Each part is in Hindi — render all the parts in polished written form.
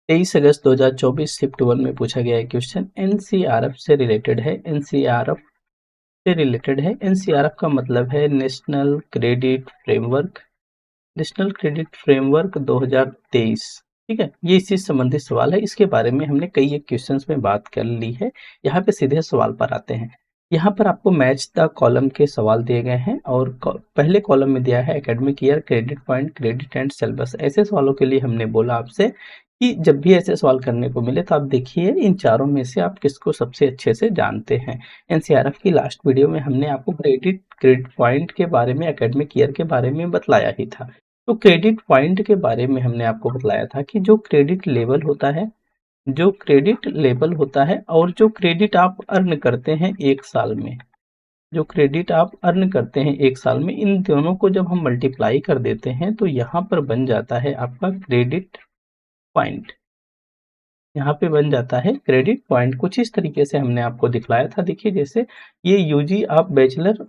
23 अगस्त 2024 शिफ्ट 1 में पूछा गया है क्वेश्चन, एनसीआरएफ से रिलेटेड है। एनसीआरएफ से रिलेटेड है। एनसीआरएफ का मतलब है national credit framework. National credit framework 2023। ठीक है, ये इसी से संबंधित सवाल है। इसके बारे में हमने कई एक क्वेश्चंस में बात कर ली है। यहाँ पे सीधे सवाल पर आते हैं। यहाँ पर आपको मैच द कॉलम के सवाल दिए गए हैं और पहले कॉलम में दिया है academic year, credit point, credit and syllabus. ऐसे सवालों के लिए हमने बोला आपसे कि जब भी ऐसे सवाल करने को मिले तो आप देखिए इन चारों में से आप किसको सबसे अच्छे से जानते हैं। एनसीआरएफ की लास्ट वीडियो में हमने आपको क्रेडिट पॉइंट के बारे में, एकेडमिक ईयर के बारे में बतलाया ही था। तो क्रेडिट पॉइंट के बारे में हमने आपको बतलाया था कि जो क्रेडिट लेवल होता है, जो क्रेडिट लेवल होता है और जो क्रेडिट आप अर्न करते हैं एक साल में, जो क्रेडिट आप अर्न करते हैं एक साल में, इन दोनों को जब हम मल्टीप्लाई कर देते हैं तो यहाँ पर बन जाता है आपका क्रेडिट पॉइंट। यहाँ पे बन जाता है क्रेडिट पॉइंट। कुछ इस तरीके से हमने आपको दिखलाया था। देखिए जैसे ये यूजी आप बैचलर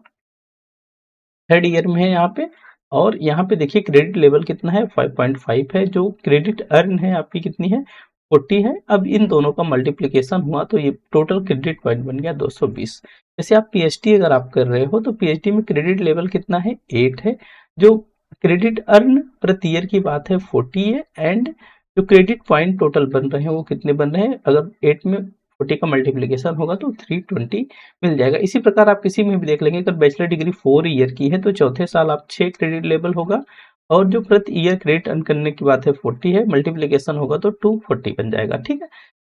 थर्ड ईयर में है यहाँ पे, और यहाँ पे देखिए क्रेडिट लेवल कितना है 5.5 है। जो क्रेडिट अर्न है आपकी कितनी है 40 है। अब इन दोनों का मल्टीप्लिकेशन हुआ तो ये टोटल क्रेडिट पॉइंट बन गया 220। जैसे आप पीएचडी अगर आप कर रहे हो तो पीएचडी में क्रेडिट लेवल कितना है 8 है। जो क्रेडिट अर्न प्रति ईयर की बात है 40 है, एंड जो क्रेडिट पॉइंट टोटल बन रहे हैं वो कितने बन रहे हैं, अगर 8 में 40 का मल्टीप्लिकेशन होगा तो 320 मिल जाएगा। इसी प्रकार आप किसी में भी देख लेंगे, अगर बैचलर डिग्री 4 ईयर की है तो चौथे साल आप 6 क्रेडिट लेवल होगा, और जो प्रति ईयर क्रेडिट अर्न करने की बात है 40 है, मल्टीप्लिकेशन होगा तो 240 बन जाएगा। ठीक है,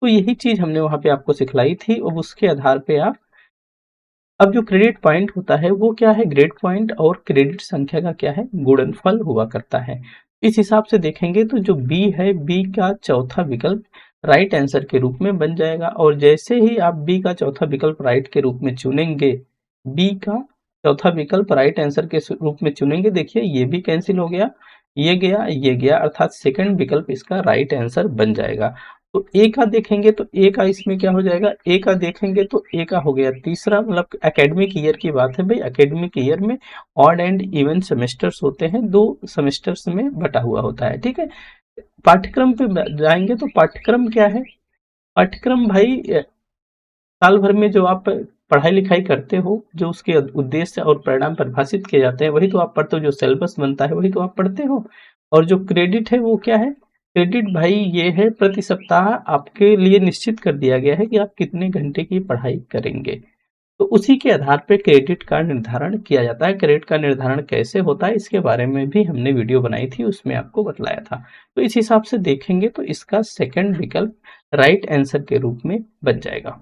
तो यही चीज हमने वहां पे आपको सिखलाई थी। और उसके आधार पे आप अब जो क्रेडिट पॉइंट होता है वो क्या है, ग्रेड पॉइंट और क्रेडिट संख्या का क्या है, गुणनफल हुआ करता है। इस हिसाब से देखेंगे तो जो बी है, बी का चौथा विकल्प राइट आंसर के रूप में बन जाएगा। और जैसे ही आप बी का चौथा विकल्प राइट के रूप में चुनेंगे, बी का चौथा विकल्प राइट आंसर के रूप में चुनेंगे, देखिए ये भी कैंसिल हो गया, ये गया, ये गया, अर्थात सेकंड विकल्प इसका राइट आंसर बन जाएगा। तो ए का देखेंगे तो ए का इसमें क्या हो जाएगा, ए का देखेंगे तो ए का हो गया तीसरा, मतलब एकेडमिक ईयर की बात है भाई। एकेडमिक ईयर में ऑड एंड इवन सेमेस्टर्स होते हैं, 2 सेमेस्टर्स में बटा हुआ होता है। ठीक है, पाठ्यक्रम पे जाएंगे तो पाठ्यक्रम क्या है, पाठ्यक्रम भाई साल भर में जो आप पढ़ाई लिखाई करते हो, जो उसके उद्देश्य और परिणाम परिभाषित किए जाते हैं वही तो आप पढ़ते हो, जो सिलेबस बनता है वही तो आप पढ़ते हो। और जो क्रेडिट है वो क्या है, क्रेडिट भाई ये है प्रति सप्ताह आपके लिए निश्चित कर दिया गया है कि आप कितने घंटे की पढ़ाई करेंगे। तो उसी के आधार पे क्रेडिट का निर्धारण किया जाता है। क्रेडिट का निर्धारण कैसे होता है इसके बारे में भी हमने वीडियो बनाई थी, उसमें आपको बतलाया था। तो इस हिसाब से देखेंगे तो इसका सेकंड विकल्प राइट आंसर के रूप में बन जाएगा।